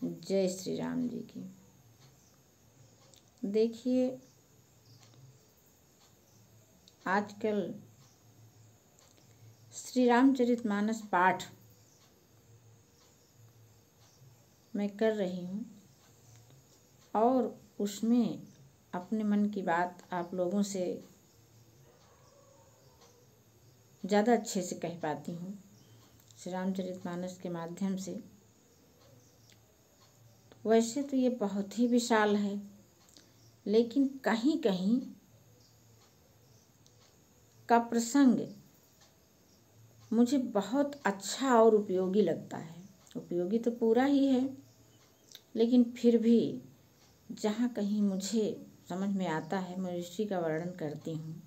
जय श्री राम जी की। देखिए, आजकल श्री रामचरितमानस पाठ मैं कर रही हूँ और उसमें अपने मन की बात आप लोगों से ज़्यादा अच्छे से कह पाती हूँ श्री रामचरितमानस के माध्यम से। वैसे तो ये बहुत ही विशाल है, लेकिन कहीं कहीं का प्रसंग मुझे बहुत अच्छा और उपयोगी लगता है। उपयोगी तो पूरा ही है, लेकिन फिर भी जहाँ कहीं मुझे समझ में आता है मैं उसी का वर्णन करती हूँ।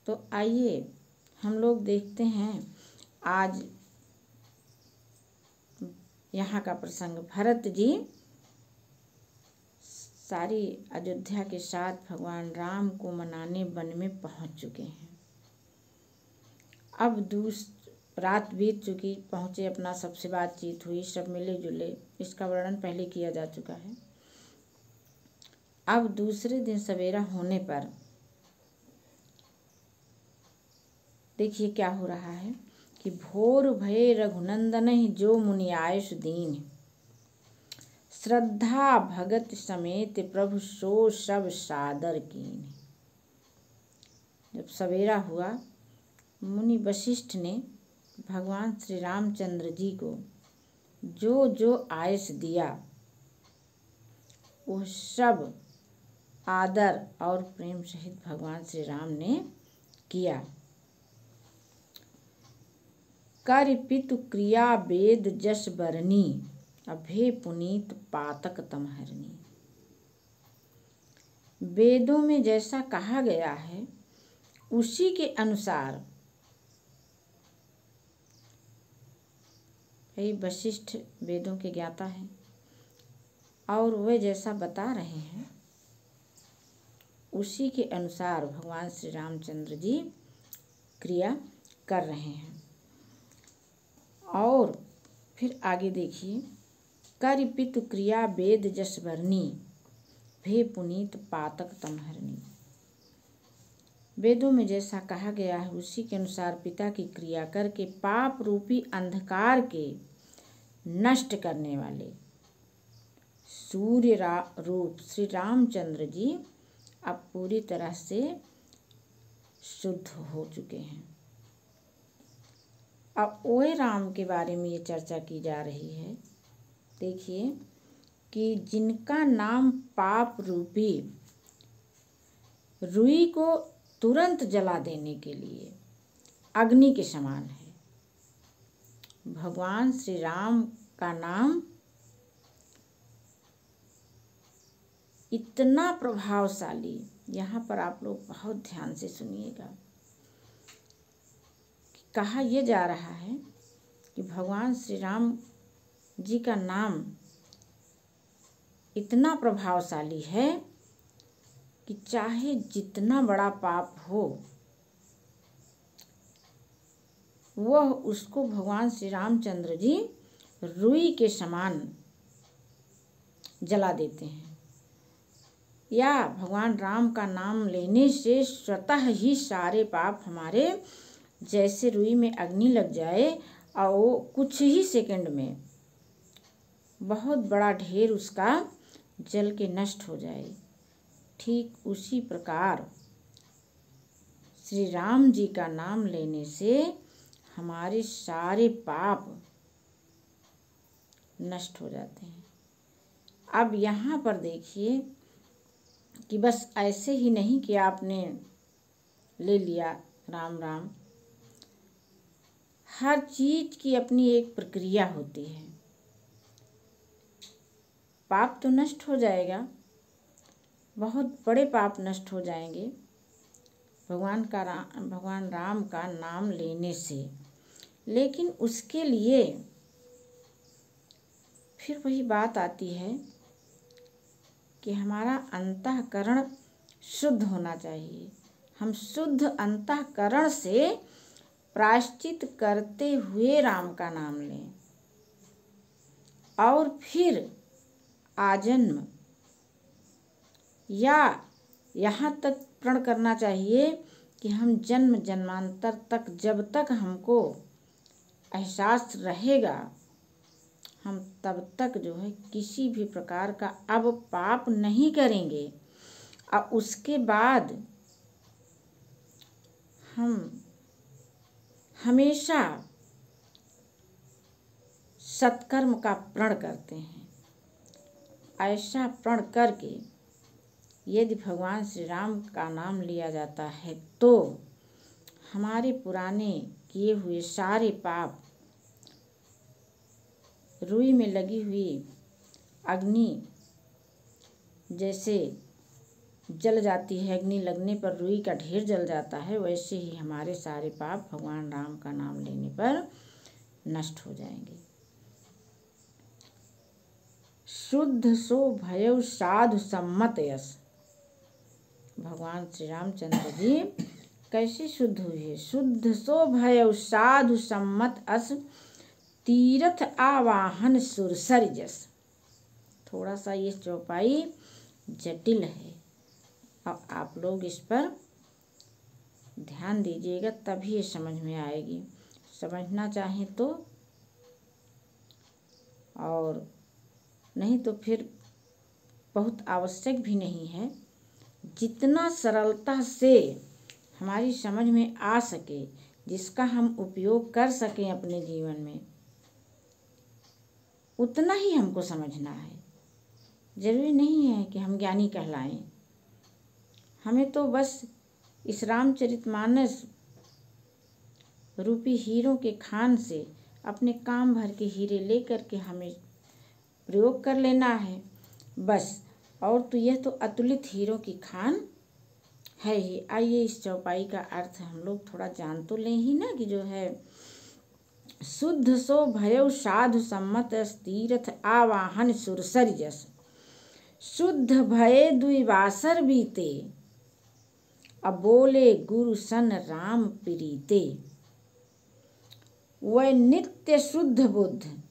तो आइए हम लोग देखते हैं आज यहाँ का प्रसंग। भरत जी सारी अयोध्या के साथ भगवान राम को मनाने वन में पहुँच चुके हैं। अब रात बीत चुकी, पहुँचे, अपना सबसे बातचीत हुई, सब मिले जुले, इसका वर्णन पहले किया जा चुका है। अब दूसरे दिन सवेरा होने पर देखिए क्या हो रहा है कि भोर भये रघुनंदन जो मुनि आयुष दीन, श्रद्धा भगत समेत प्रभु सो सब सादर कीन। जब सवेरा हुआ, मुनि वशिष्ठ ने भगवान श्री रामचंद्र जी को जो जो आयस दिया वह सब आदर और प्रेम सहित भगवान श्री राम ने किया। कर पितु क्रिया वेद जस बरनी, अभे पुनीत पातक तमहरनी। वेदों में जैसा कहा गया है उसी के अनुसार वशिष्ठ वेदों के ज्ञाता हैं और वे जैसा बता रहे हैं उसी के अनुसार भगवान श्री रामचंद्र जी क्रिया कर रहे हैं। और फिर आगे देखिए, कर पितु क्रिया वेद जस बरनी, भे पुनीत पातक तमहरनी। वेदों में जैसा कहा गया है उसी के अनुसार पिता की क्रिया करके पाप रूपी अंधकार के नष्ट करने वाले सूर्य रूप श्री रामचंद्र जी अब पूरी तरह से शुद्ध हो चुके हैं। अब ओए राम के बारे में ये चर्चा की जा रही है। देखिए कि जिनका नाम पाप रूपी रुई को तुरंत जला देने के लिए अग्नि के समान है, भगवान श्री राम का नाम इतना प्रभावशाली। यहाँ पर आप लोग बहुत ध्यान से सुनिएगा। कहा यह जा रहा है कि भगवान श्री राम जी का नाम इतना प्रभावशाली है कि चाहे जितना बड़ा पाप हो वह उसको भगवान श्री रामचंद्र जी रुई के समान जला देते हैं। या भगवान राम का नाम लेने से स्वतः ही सारे पाप हमारे जैसे रुई में अग्नि लग जाए और वो कुछ ही सेकंड में बहुत बड़ा ढेर उसका जल के नष्ट हो जाए, ठीक उसी प्रकार श्री राम जी का नाम लेने से हमारे सारे पाप नष्ट हो जाते हैं। अब यहाँ पर देखिए कि बस ऐसे ही नहीं कि आपने ले लिया राम राम, हर चीज की अपनी एक प्रक्रिया होती है। पाप तो नष्ट हो जाएगा, बहुत बड़े पाप नष्ट हो जाएंगे भगवान राम का नाम लेने से, लेकिन उसके लिए फिर वही बात आती है कि हमारा अंतःकरण शुद्ध होना चाहिए। हम शुद्ध अंतःकरण से प्रायश्चित करते हुए राम का नाम लें। और फिर आजन्म या यहाँ तक प्रण करना चाहिए कि हम जन्म जन्मांतर तक, जब तक हमको एहसास रहेगा, हम तब तक जो है किसी भी प्रकार का अब पाप नहीं करेंगे। और उसके बाद हम हमेशा सत्कर्म का प्रण करते हैं। ऐसा प्रण करके यदि भगवान श्री राम का नाम लिया जाता है तो हमारे पुराने किए हुए सारे पाप, रुई में लगी हुई अग्नि जैसे जल जाती है, अग्नि लगने पर रुई का ढेर जल जाता है, वैसे ही हमारे सारे पाप भगवान राम का नाम लेने पर नष्ट हो जाएंगे। शुद्ध सो भयउ साधु सम्मत यस। भगवान श्री रामचंद्र जी कैसे शुद्ध हुए? शुद्ध सो भयउ साधु सम्मत अस, तीर्थ आवाहन सुरसर जस। थोड़ा सा ये चौपाई जटिल है, अब आप लोग इस पर ध्यान दीजिएगा तभी ये समझ में आएगी। समझना चाहें तो, और नहीं तो फिर बहुत आवश्यक भी नहीं है। जितना सरलता से हमारी समझ में आ सके, जिसका हम उपयोग कर सकें अपने जीवन में, उतना ही हमको समझना है। जरूरी नहीं है कि हम ज्ञानी कहलाएं। हमें तो बस इस रामचरितमानस रूपी हीरों के खान से अपने काम भर के हीरे लेकर के हमें प्रयोग कर लेना है बस। और तो यह तो अतुलित हीरों की खान है ही। आइए इस चौपाई का अर्थ हम लोग थोड़ा जान तो लें ही ना, कि जो है शुद्ध सो भयउ साधु सम्मत तीर्थ आवाहन सुरसर जस। शुद्ध भये द्विवासर बीते, अब बोले गुरु सन राम प्रीते। वह नित्य शुद्ध बुद्ध,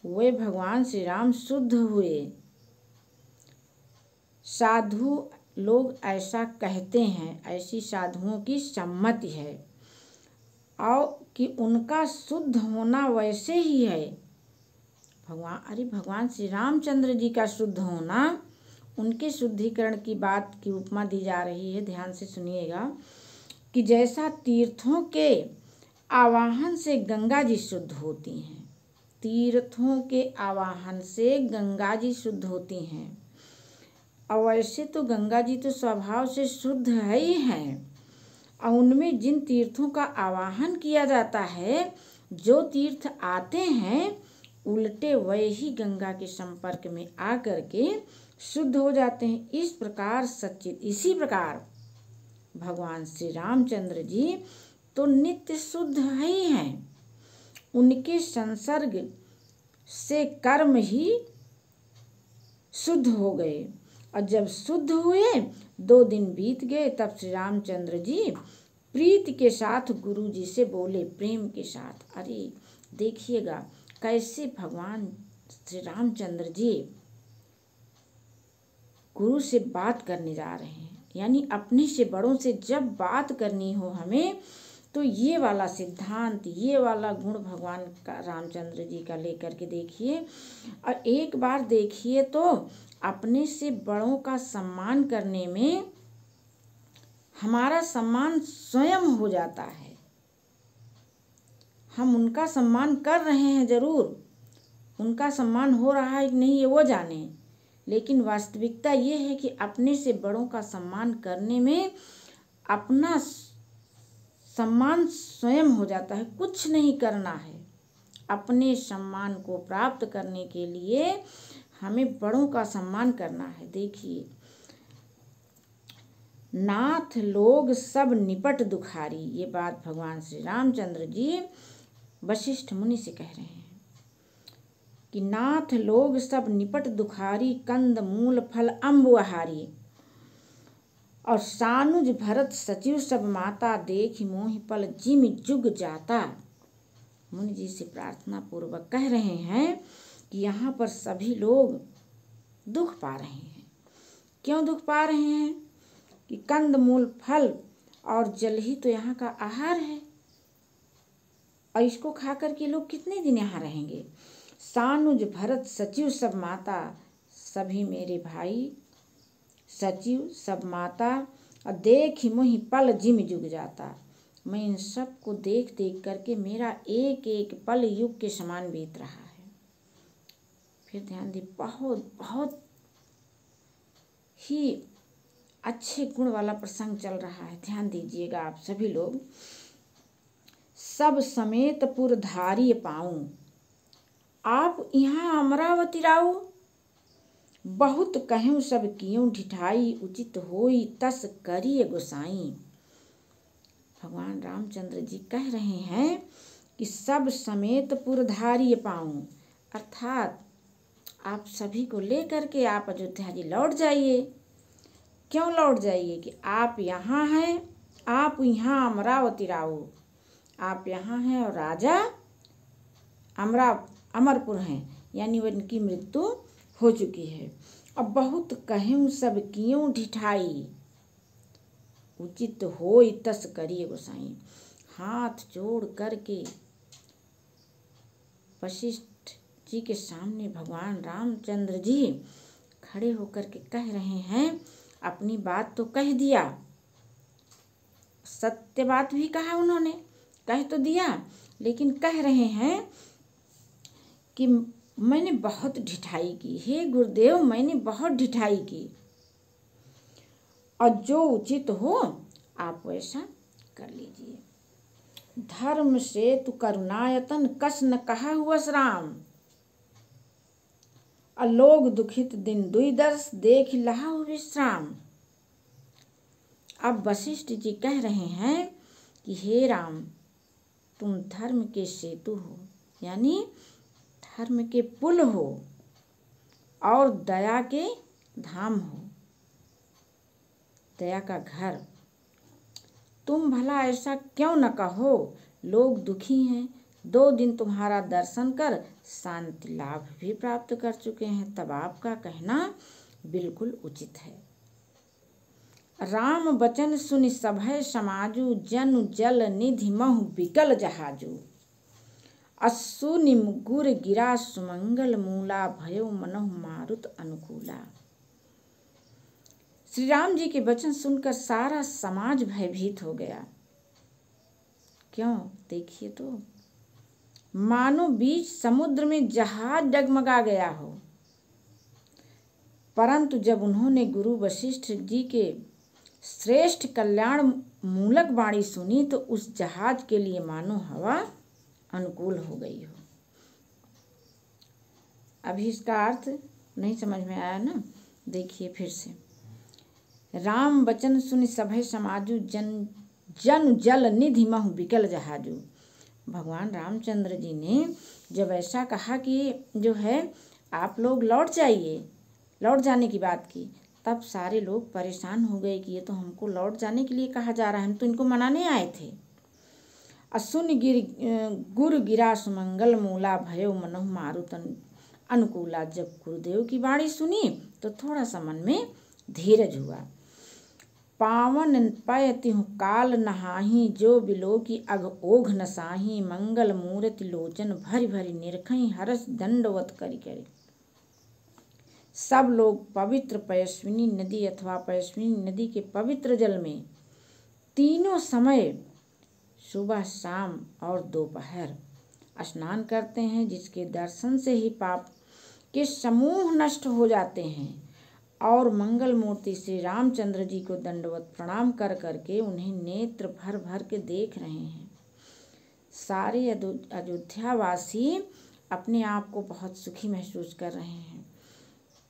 वे भगवान श्री राम शुद्ध हुए। साधु लोग ऐसा कहते हैं, ऐसी साधुओं की सम्मति है, और कि उनका शुद्ध होना वैसे ही है। भगवान श्री रामचंद्र जी का शुद्ध होना, उनके शुद्धिकरण की बात की उपमा दी जा रही है। ध्यान से सुनिएगा कि जैसा तीर्थों के आवाहन से गंगा जी शुद्ध होती हैं, तीर्थों के आवाहन से गंगा जी शुद्ध होती हैं, और वैसे तो गंगा जी तो स्वभाव से शुद्ध है ही हैं। और उनमें जिन तीर्थों का आवाहन किया जाता है, जो तीर्थ आते हैं, उल्टे वही ही गंगा के संपर्क में आकर के शुद्ध हो जाते हैं। इसी प्रकार भगवान श्री रामचंद्र जी तो नित्य शुद्ध ही हैं। उनके संसर्ग से कर्म ही शुद्ध हो गए, और जब शुद्ध हुए 2 दिन बीत गए, तब श्री रामचंद्र जी प्रीति के साथ गुरु जी से बोले, प्रेम के साथ। अरे देखिएगा कैसे भगवान श्री रामचंद्र जी गुरु से बात करने जा रहे हैं। यानी अपने से बड़ों से जब बात करनी हो हमें, तो ये वाला सिद्धांत, ये वाला गुण भगवान का रामचंद्र जी का लेकर के देखिए। और एक बार देखिए तो अपने से बड़ों का सम्मान करने में हमारा सम्मान स्वयं हो जाता है। हम उनका सम्मान कर रहे हैं, जरूर उनका सम्मान हो रहा है कि नहीं ये वो जाने, लेकिन वास्तविकता ये है कि अपने से बड़ों का सम्मान करने में अपना सम्मान स्वयं हो जाता है। कुछ नहीं करना है। अपने सम्मान को प्राप्त करने के लिए हमें बड़ों का सम्मान करना है। देखिए, नाथ लोग सब निपट दुखारी, ये बात भगवान श्री रामचंद्र जी वशिष्ठ मुनि से कह रहे हैं कि नाथ लोग सब निपट दुखारी, कंद मूल फल अम्ब आहारी, और सानुज भरत सचिव सब माता, देख मोहि पल जिम जुग जाता। मुनि जी से प्रार्थना पूर्वक कह रहे हैं कि यहाँ पर सभी लोग दुख पा रहे हैं। क्यों दुख पा रहे हैं? कि कंद मूल फल और जल ही तो यहाँ का आहार है, और इसको खा कर के लोग कितने दिन यहाँ रहेंगे। सानुज भरत सचिव सब माता, सभी मेरे भाई सचिव सब माता, और देख मोहि पल जिम जुग जाता। मैं इन सब को देख देख करके मेरा एक एक पल युग के समान बीत रहा है। फिर ध्यान दी, बहुत बहुत ही अच्छे गुण वाला प्रसंग चल रहा है, ध्यान दीजिएगा आप सभी लोग। सब समेत पुरधारी पाऊं, आप यहाँ अमरावती राऊ। बहुत कहूँ सब कियों ढिठाई, उचित होई तस करिए गोसाई। भगवान रामचंद्र जी कह रहे हैं कि सब समेत पुरधारी पाऊं, अर्थात आप सभी को लेकर के आप अयोध्या जी लौट जाइए। क्यों लौट जाइए? कि आप यहाँ हैं, आप यहाँ अमरावती राऊ, आप यहाँ हैं और राजा अमरपुर हैं, यानी उनकी मृत्यु हो चुकी है। अब बहुत कहूँ सब कियों ढिठाई, उचित होई तस करिए गोसाई। हाथ जोड़ करके वशिष्ठ जी के सामने भगवान रामचंद्र जी खड़े होकर के कह रहे हैं, अपनी बात तो कह दिया, सत्य बात भी कहा उन्होंने, कह तो दिया, लेकिन कह रहे हैं कि मैंने बहुत ढिठाई की, हे गुरुदेव मैंने बहुत ढिठाई की, और जो उचित हो आप वैसा कर लीजिए। धर्म से तु करुणायतन कस न कहा हुआ राम, अलोग दुखित दिन दुई दर्श देख लहा विश्राम। अब वशिष्ठ जी कह रहे हैं कि हे राम, तुम धर्म के सेतु हो, यानी धर्म के पुल हो, और दया के धाम हो, दया का घर। तुम भला ऐसा क्यों न कहो, लोग दुखी हैं, 2 दिन तुम्हारा दर्शन कर शांति लाभ भी प्राप्त कर चुके हैं, तब आपका कहना बिल्कुल उचित है। राम बचन सुनि सभय समाजू, जनु जल निधि महु बिकल जहाजू। अस्सु निमुगुर गिरा सुमंगल मूला, भयो मनहु मारुत अनुकूला। श्री राम जी के वचन सुनकर सारा समाज भयभीत हो गया। क्यों? देखिए तो, मानो बीच समुद्र में जहाज डगमगा गया हो। परंतु जब उन्होंने गुरु वशिष्ठ जी के श्रेष्ठ कल्याण मूलक वाणी सुनी तो उस जहाज के लिए मानो हवा अनुकूल हो गई हो। अभी इसका अर्थ नहीं समझ में आया ना? देखिए फिर से, राम वचन सुनि सभय समाजू, जन जल निधि महु बिकल जहाजू। भगवान रामचंद्र जी ने जब ऐसा कहा कि जो है आप लोग लौट जाइए, लौट जाने की बात की, तब सारे लोग परेशान हो गए कि ये तो हमको लौट जाने के लिए कहा जा रहा है, हम तो इनको मनाने आए थे। असुन गुर गिरा सुमंगल मूला, भयो मनहु मारुत अनुकूला। जब गुरुदेव की वाणी सुनी तो थोड़ा सा मन में धीरज हुआ। पावन पयति हूँ काल नहाही, जो बिलो की अघ ओघ नसाही। मंगल मूर्ति लोचन भरि भरि निरखई, हरस दंडवत करि करि। सब लोग पवित्र पयस्विनी नदी अथवा पयस्विनी नदी के पवित्र जल में तीनों समय सुबह शाम और दोपहर स्नान करते हैं, जिसके दर्शन से ही पाप के समूह नष्ट हो जाते हैं। और मंगल मूर्ति श्री रामचंद्र जी को दंडवत प्रणाम कर करके उन्हें नेत्र भर भर के देख रहे हैं। सारे अयोध्यावासी अपने आप को बहुत सुखी महसूस कर रहे हैं।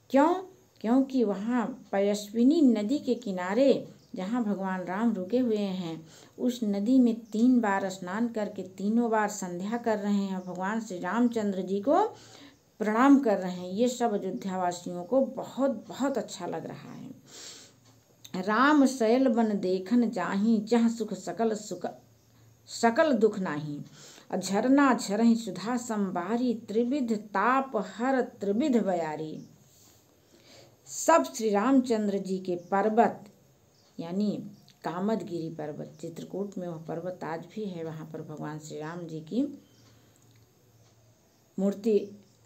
क्यों? क्योंकि वहाँ पयस्विनी नदी के किनारे जहाँ भगवान राम रुके हुए हैं, उस नदी में 3 बार स्नान करके तीनों बार संध्या कर रहे हैं, भगवान श्री रामचंद्र जी को प्रणाम कर रहे हैं। ये सब अयोध्यावासियों को बहुत बहुत अच्छा लग रहा है। राम शैल बन देखन जाही, जहाँ सुख सकल दुख नाही। झरना झरहि सुधा संबारी, त्रिविध ताप हर त्रिविध बयारी। सब श्री रामचंद्र जी के पर्वत यानी कामदगिरी पर्वत, चित्रकूट में वह पर्वत आज भी है, वहाँ पर भगवान श्री राम जी की मूर्ति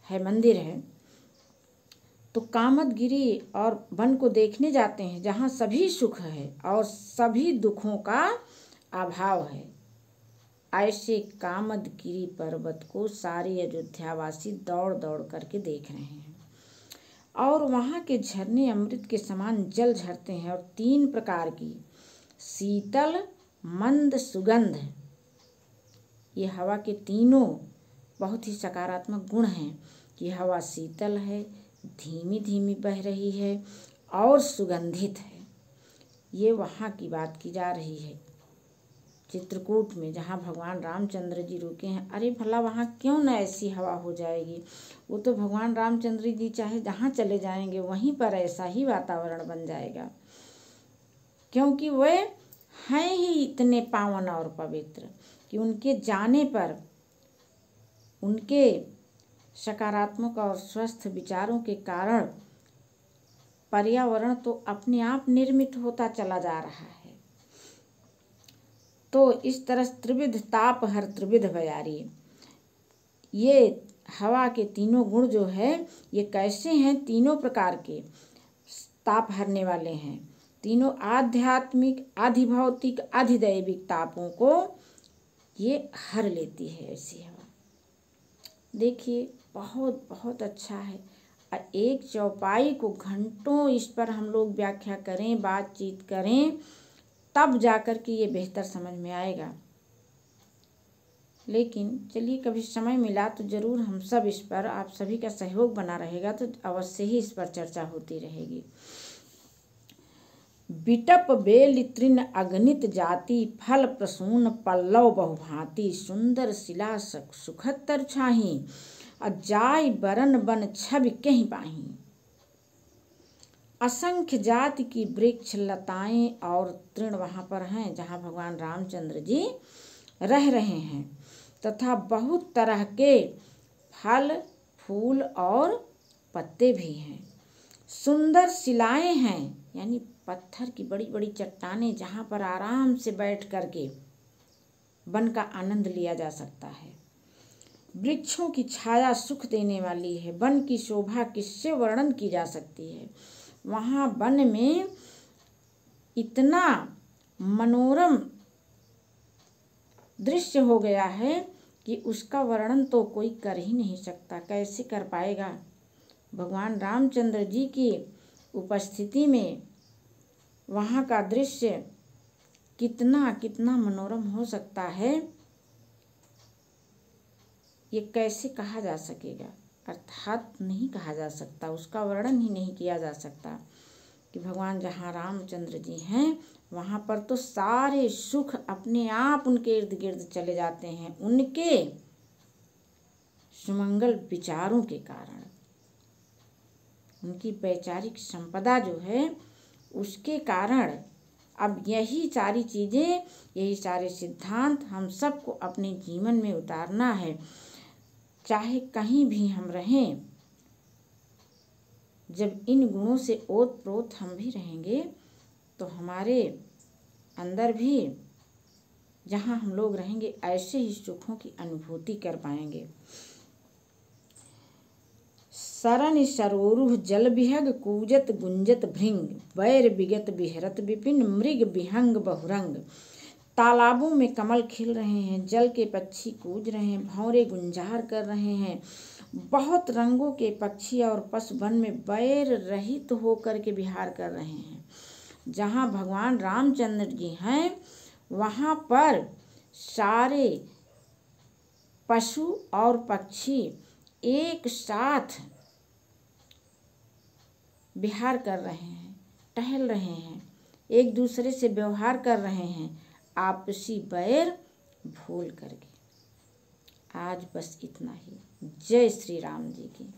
है, मंदिर है। तो कामदगिरी और वन को देखने जाते हैं जहाँ सभी सुख है और सभी दुखों का अभाव है। ऐसे कामदगिरी पर्वत को सारे अयोध्यावासी दौड़ दौड़ करके देख रहे हैं और वहाँ के झरने अमृत के समान जल झरते हैं और 3 प्रकार की शीतल मंद सुगंध, ये हवा के तीनों बहुत ही सकारात्मक गुण हैं कि हवा शीतल है, धीमी धीमी बह रही है और सुगंधित है। ये वहाँ की बात की जा रही है चित्रकूट में, जहाँ भगवान रामचंद्र जी रुके हैं। अरे भला वहाँ क्यों न ऐसी हवा हो जाएगी, वो तो भगवान रामचंद्र जी चाहे जहाँ चले जाएंगे वहीं पर ऐसा ही वातावरण बन जाएगा, क्योंकि वे हैं ही इतने पावन और पवित्र कि उनके जाने पर उनके सकारात्मक और स्वस्थ विचारों के कारण पर्यावरण तो अपने आप निर्मित होता चला जा रहा है। तो इस तरह त्रिविध ताप हर त्रिविध बयारी, ये हवा के तीनों गुण जो है ये कैसे हैं, तीनों प्रकार के ताप हरने वाले हैं। तीनों आध्यात्मिक, आधिभौतिक, आधिदैविक तापों को ये हर लेती है ऐसी हवा। देखिए बहुत बहुत अच्छा है। एक चौपाई को घंटों इस पर हम लोग व्याख्या करें, बातचीत करें, तब जाकर के ये बेहतर समझ में आएगा। लेकिन चलिए कभी समय मिला तो ज़रूर हम सब इस पर, आप सभी का सहयोग बना रहेगा तो अवश्य ही इस पर चर्चा होती रहेगी। बिटप बेल तृण अगणित जाति, फल प्रसून पल्लव बहुभांति, सुंदर शिला सुखतर छाही, जाय बरन बन छवि कहीं पाही। असंख्य जाति की वृक्ष लताएं और तृण वहाँ पर हैं जहाँ भगवान रामचंद्र जी रह रहे हैं, तथा बहुत तरह के फल फूल और पत्ते भी हैं। सुंदर शिलाएं हैं यानी पत्थर की बड़ी बड़ी चट्टानें जहाँ पर आराम से बैठ करके वन का आनंद लिया जा सकता है। वृक्षों की छाया सुख देने वाली है। वन की शोभा किससे वर्णन की जा सकती है। वहाँ वन में इतना मनोरम दृश्य हो गया है कि उसका वर्णन तो कोई कर ही नहीं सकता। कैसे कर पाएगा। भगवान रामचंद्र जी की उपस्थिति में वहाँ का दृश्य कितना कितना मनोरम हो सकता है, ये कैसे कहा जा सकेगा। अर्थात नहीं कहा जा सकता, उसका वर्णन ही नहीं किया जा सकता कि भगवान जहाँ रामचंद्र जी हैं वहाँ पर तो सारे सुख अपने आप उनके इर्द गिर्द चले जाते हैं, उनके सुमंगल विचारों के कारण। उनकी वैचारिक संपदा जो है उसके कारण अब यही सारी चीज़ें, यही सारे सिद्धांत हम सबको अपने जीवन में उतारना है। चाहे कहीं भी हम रहें, जब इन गुणों से ओत प्रोत हम भी रहेंगे तो हमारे अंदर भी जहाँ हम लोग रहेंगे ऐसे ही सुखों की अनुभूति कर पाएंगे। सरन सरोरुह जल बिहग, कूजत गुंजत भृंग, वैर बिगत बिहरत विपिन, मृग विहंग बहुरंग। तालाबों में कमल खिल रहे हैं, जल के पक्षी कूज रहे हैं, भंवरे गुंजार कर रहे हैं। बहुत रंगों के पक्षी और पशु वन में वैर रहित होकर के विहार कर रहे हैं। जहाँ भगवान रामचंद्र जी हैं वहाँ पर सारे पशु और पक्षी एक साथ विहार कर रहे हैं, टहल रहे हैं, एक दूसरे से व्यवहार कर रहे हैं, आपसी बैर भूल करके। आज बस इतना ही। जय श्री राम जी की।